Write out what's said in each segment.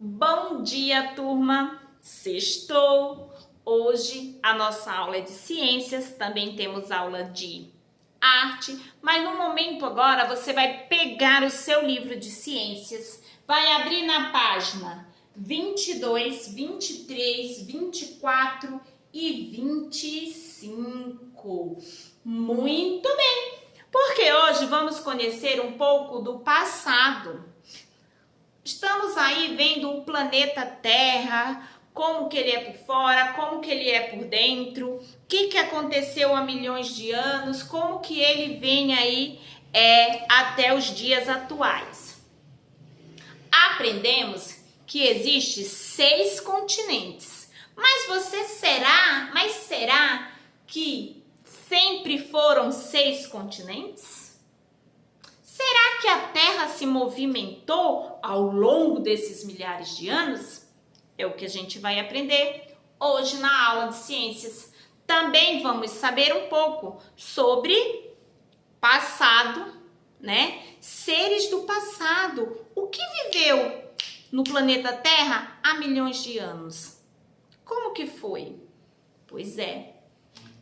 Bom dia, turma! Sextou! Hoje a nossa aula é de ciências, também temos aula de arte, mas no momento agora você vai pegar o seu livro de ciências, vai abrir na página 22, 23, 24 e 25. Muito bem! Porque hoje vamos conhecer um pouco do passado. Estamos aí vendo o planeta Terra, como que ele é por fora, como que ele é por dentro, o que aconteceu há milhões de anos, como que ele vem aí até os dias atuais. Aprendemos que existem 6 continentes, mas será que sempre foram 6 continentes? Será que a Terra se movimentou ao longo desses milhares de anos? É o que a gente vai aprender hoje na aula de ciências. Também vamos saber um pouco sobre passado, né? Seres do passado. O que viveu no planeta Terra há milhões de anos? Como que foi? Pois é,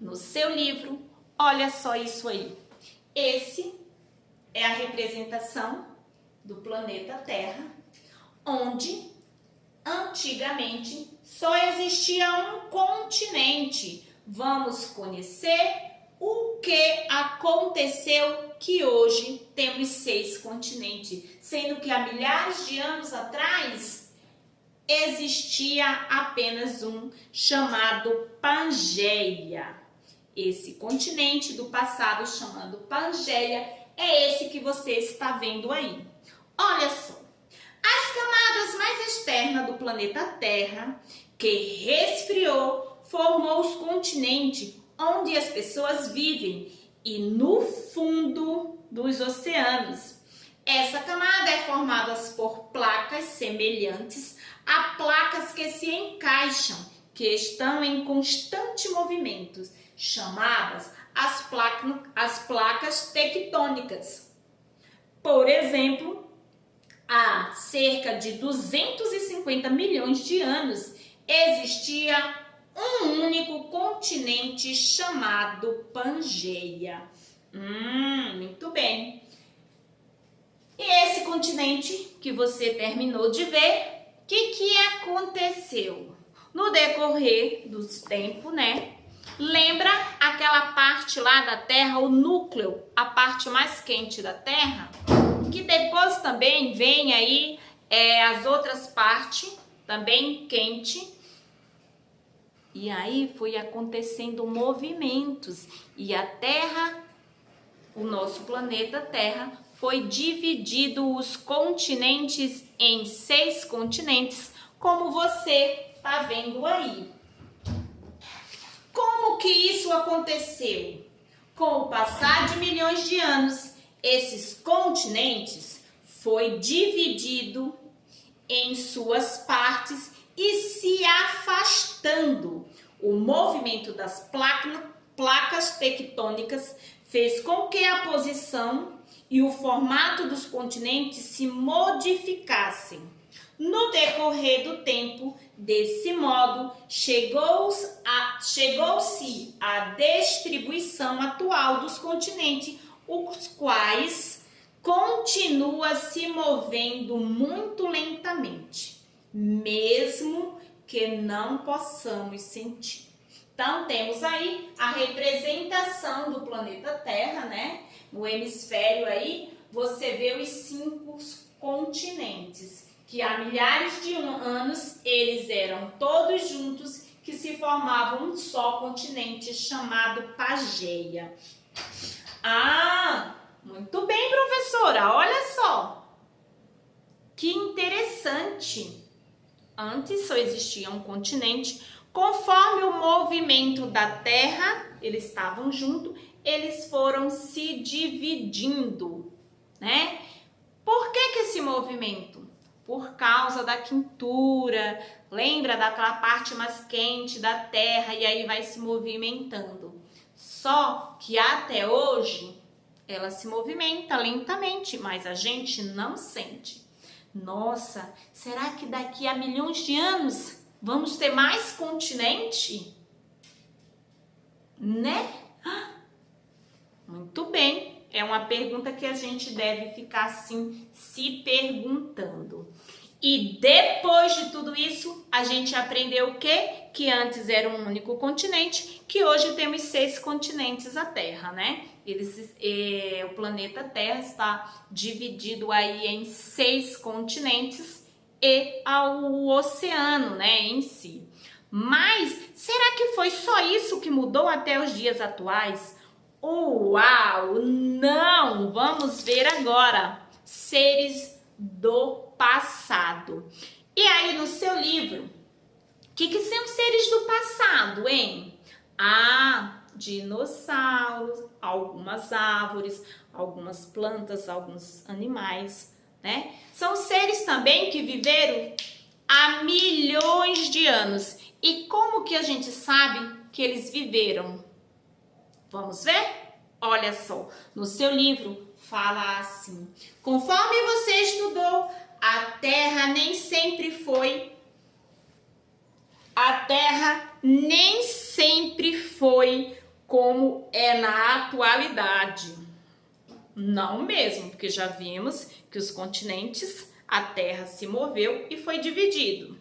no seu livro, olha só isso aí. Esse é a representação do planeta Terra, onde antigamente só existia um continente. Vamos conhecer o que aconteceu que hoje temos 6 continentes, sendo que há milhares de anos atrás existia apenas um chamado Pangeia. Esse continente do passado chamado Pangeia é esse que você está vendo aí. Olha só, as camadas mais externas do planeta Terra, que resfriou, formou os continentes onde as pessoas vivem e no fundo dos oceanos. Essa camada é formada por placas semelhantes a placas que se encaixam, que estão em constante movimento, chamadas as placas tectônicas. Por exemplo, há cerca de 250 milhões de anos existia um único continente chamado Pangeia. Muito bem. E esse continente que você terminou de ver, o que aconteceu? No decorrer do tempo, né? Lembra aquela parte lá da Terra, o núcleo, a parte mais quente da Terra? Que depois também vem aí as outras partes, também quente. E aí foi acontecendo movimentos. E a Terra, o nosso planeta Terra, foi dividido os continentes em 6 continentes, como você está vendo aí. Como que isso aconteceu? Com o passar de milhões de anos, esses continentes foi dividido em suas partes e se afastando. O movimento das placas tectônicas fez com que a posição e o formato dos continentes se modificassem. No decorrer do tempo, desse modo, chegou-se à distribuição atual dos continentes, os quais continuam se movendo muito lentamente, mesmo que não possamos sentir. Então, temos aí a representação do planeta Terra, né? No hemisfério aí, você vê os 5 continentes, que há milhares de anos eles eram todos juntos, que se formavam um só continente chamado Pangeia. Muito bem, professora, olha só. Que interessante. Antes só existia um continente, conforme o movimento da Terra, eles estavam juntos, eles foram se dividindo, né? Por que esse movimento? Por causa da quentura, lembra daquela parte mais quente da Terra e aí vai se movimentando. Só que até hoje ela se movimenta lentamente, mas a gente não sente. Nossa, será que daqui a milhões de anos vamos ter mais continente? Né? Muito bem, é uma pergunta que a gente deve ficar assim se perguntando. E depois de tudo isso, a gente aprendeu o quê? Que antes era um único continente, que hoje temos 6 continentes a Terra, né? O planeta Terra está dividido aí em 6 continentes e ao oceano, né, em si. Mas será que foi só isso que mudou até os dias atuais? Uau! Não! Vamos ver agora. Seres do passado. E aí no seu livro, o que são seres do passado, hein? Dinossauros, algumas árvores, algumas plantas, alguns animais, né? São seres também que viveram há milhões de anos. E como que a gente sabe que eles viveram? Vamos ver? Olha só, no seu livro fala assim: conforme você estudou, a Terra nem sempre foi como é na atualidade. Não mesmo, porque já vimos que os continentes, a Terra se moveu e foi dividido.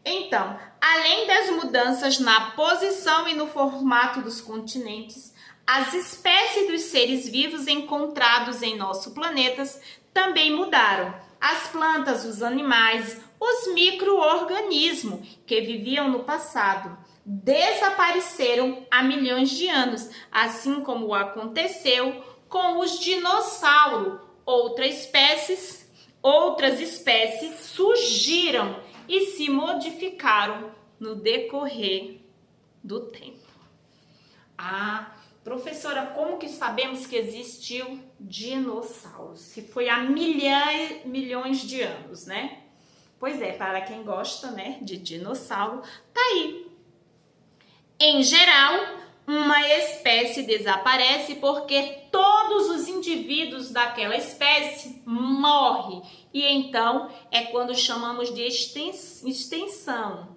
Então, além das mudanças na posição e no formato dos continentes, as espécies dos seres vivos encontrados em nosso planeta também mudaram. As plantas, os animais, os micro-organismos que viviam no passado desapareceram há milhões de anos, assim como aconteceu com os dinossauros. Outras espécies surgiram e se modificaram no decorrer do tempo. Professora, como que sabemos que existiu dinossauros? Se foi há milhões de anos, né? Pois é, para quem gosta, né, de dinossauro, tá aí. Em geral, uma espécie desaparece porque todos os indivíduos daquela espécie morrem. E então é quando chamamos de extinção.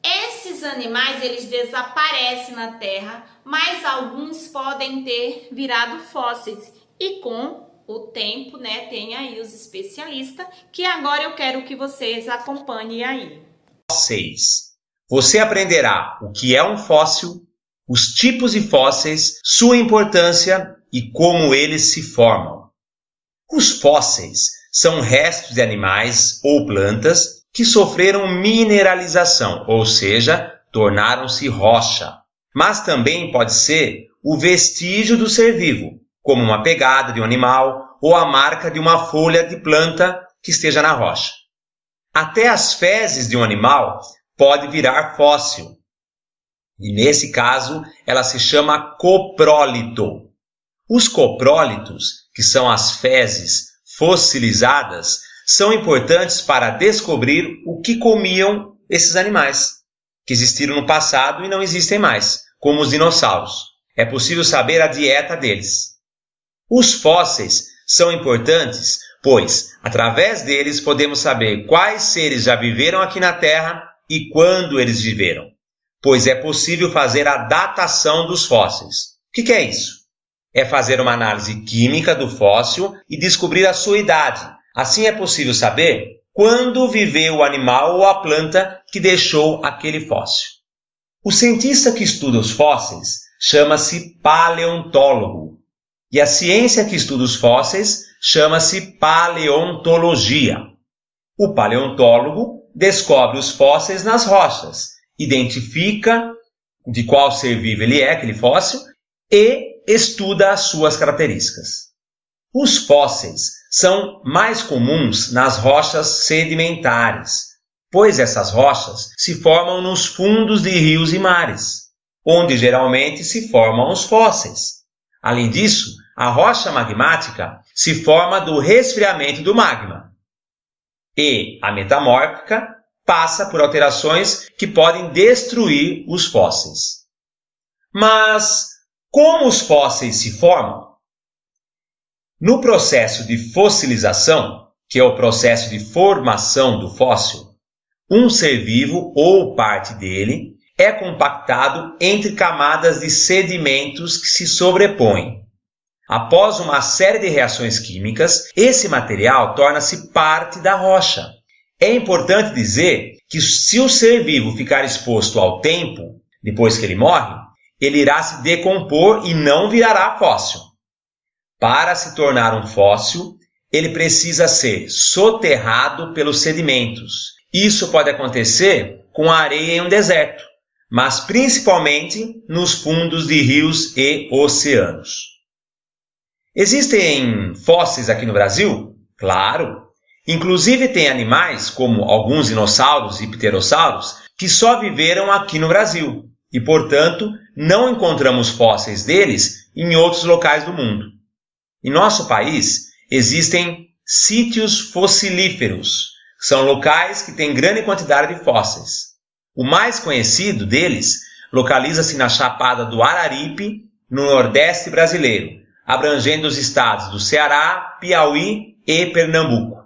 Esses animais, eles desaparecem na Terra, mas alguns podem ter virado fósseis. E com o tempo, né, tem aí os especialistas, que agora eu quero que vocês acompanhem aí. 6. Você aprenderá o que é um fóssil, os tipos de fósseis, sua importância e como eles se formam. Os fósseis são restos de animais ou plantas que sofreram mineralização, ou seja, tornaram-se rocha. Mas também pode ser o vestígio do ser vivo, como uma pegada de um animal ou a marca de uma folha de planta que esteja na rocha. Até as fezes de um animal pode virar fóssil. E nesse caso, ela se chama coprólito. Os coprólitos, que são as fezes fossilizadas, são importantes para descobrir o que comiam esses animais, que existiram no passado e não existem mais, como os dinossauros. É possível saber a dieta deles. Os fósseis são importantes, pois, através deles, podemos saber quais seres já viveram aqui na Terra e quando eles viveram, pois é possível fazer a datação dos fósseis. O que é isso? É fazer uma análise química do fóssil e descobrir a sua idade. Assim é possível saber quando viveu o animal ou a planta que deixou aquele fóssil. O cientista que estuda os fósseis chama-se paleontólogo, e a ciência que estuda os fósseis chama-se paleontologia. O paleontólogo descobre os fósseis nas rochas, identifica de qual ser vivo ele é, aquele fóssil, e estuda as suas características. Os fósseis são mais comuns nas rochas sedimentares, pois essas rochas se formam nos fundos de rios e mares, onde geralmente se formam os fósseis. Além disso, a rocha magmática se forma do resfriamento do magma, e a metamórfica passa por alterações que podem destruir os fósseis. Mas como os fósseis se formam? No processo de fossilização, que é o processo de formação do fóssil, um ser vivo ou parte dele é compactado entre camadas de sedimentos que se sobrepõem. Após uma série de reações químicas, esse material torna-se parte da rocha. É importante dizer que se o ser vivo ficar exposto ao tempo, depois que ele morre, ele irá se decompor e não virará fóssil. Para se tornar um fóssil, ele precisa ser soterrado pelos sedimentos. Isso pode acontecer com a areia em um deserto, mas principalmente nos fundos de rios e oceanos. Existem fósseis aqui no Brasil? Claro! Inclusive tem animais, como alguns dinossauros e pterossauros, que só viveram aqui no Brasil e, portanto, não encontramos fósseis deles em outros locais do mundo. Em nosso país, existem sítios fossilíferos, que são locais que têm grande quantidade de fósseis. O mais conhecido deles localiza-se na Chapada do Araripe, no Nordeste brasileiro, abrangendo os estados do Ceará, Piauí e Pernambuco.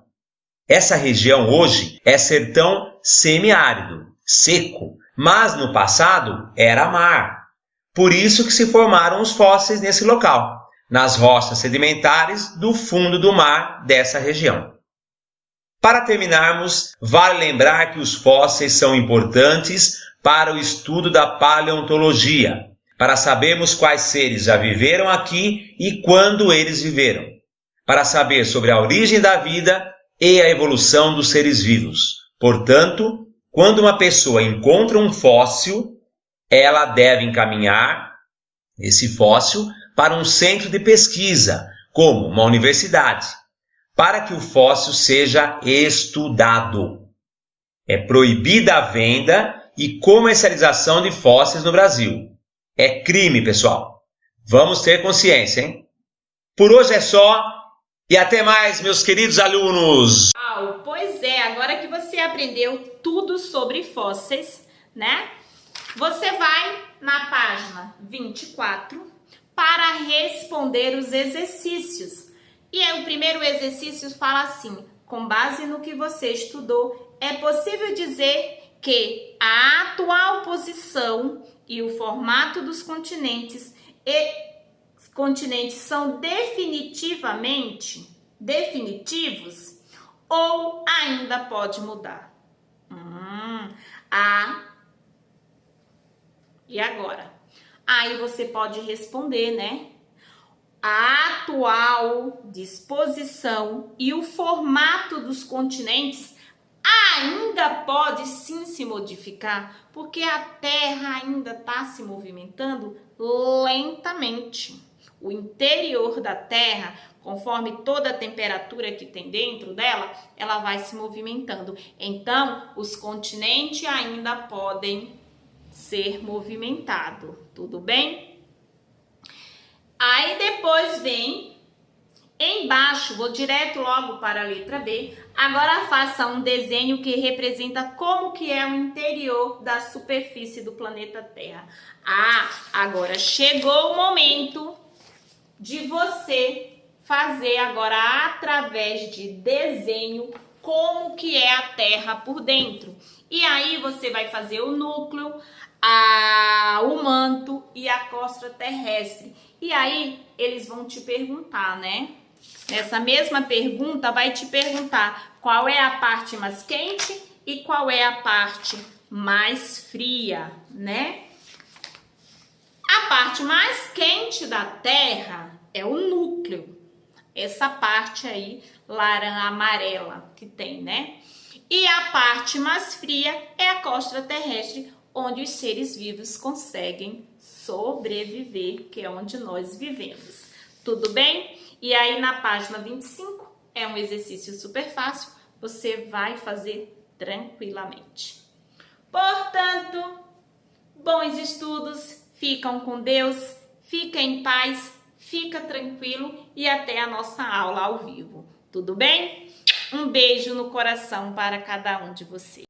Essa região hoje é sertão semiárido, seco, mas no passado era mar. Por isso que se formaram os fósseis nesse local, nas rochas sedimentares do fundo do mar dessa região. Para terminarmos, vale lembrar que os fósseis são importantes para o estudo da paleontologia, para sabermos quais seres já viveram aqui e quando eles viveram, para saber sobre a origem da vida e a evolução dos seres vivos. Portanto, quando uma pessoa encontra um fóssil, ela deve encaminhar esse fóssil para um centro de pesquisa, como uma universidade, para que o fóssil seja estudado. É proibida a venda e comercialização de fósseis no Brasil. É crime, pessoal. Vamos ter consciência, hein? Por hoje é só. E até mais, meus queridos alunos! Pois é, agora que você aprendeu tudo sobre fósseis, né? Você vai na página 24 para responder os exercícios. E aí, o primeiro exercício fala assim: com base no que você estudou, é possível dizer que a atual posição e o formato dos continentes são definitivos ou ainda pode mudar? E agora? Aí você pode responder, né? A atual disposição e o formato dos continentes ainda pode sim se modificar, porque a Terra ainda está se movimentando lentamente. O interior da Terra, conforme toda a temperatura que tem dentro dela, ela vai se movimentando. Então, os continentes ainda podem ser movimentados, tudo bem? Aí depois vem embaixo, vou direto logo para a letra B. Agora faça um desenho que representa como que é o interior da superfície do planeta Terra. Agora chegou o momento de você fazer agora através de desenho como que é a Terra por dentro. E aí você vai fazer o núcleo, o manto e a crosta terrestre. E aí eles vão te perguntar, né? Nessa mesma pergunta vai te perguntar qual é a parte mais quente e qual é a parte mais fria, né? A parte mais quente da Terra é o núcleo. Essa parte aí, laranja amarela que tem, né? E a parte mais fria é a crosta terrestre, onde os seres vivos conseguem sobreviver, que é onde nós vivemos. Tudo bem? E aí na página 25 é um exercício super fácil, você vai fazer tranquilamente. Portanto, bons estudos, ficam com Deus, fica em paz, fica tranquilo e até a nossa aula ao vivo. Tudo bem? Um beijo no coração para cada um de vocês.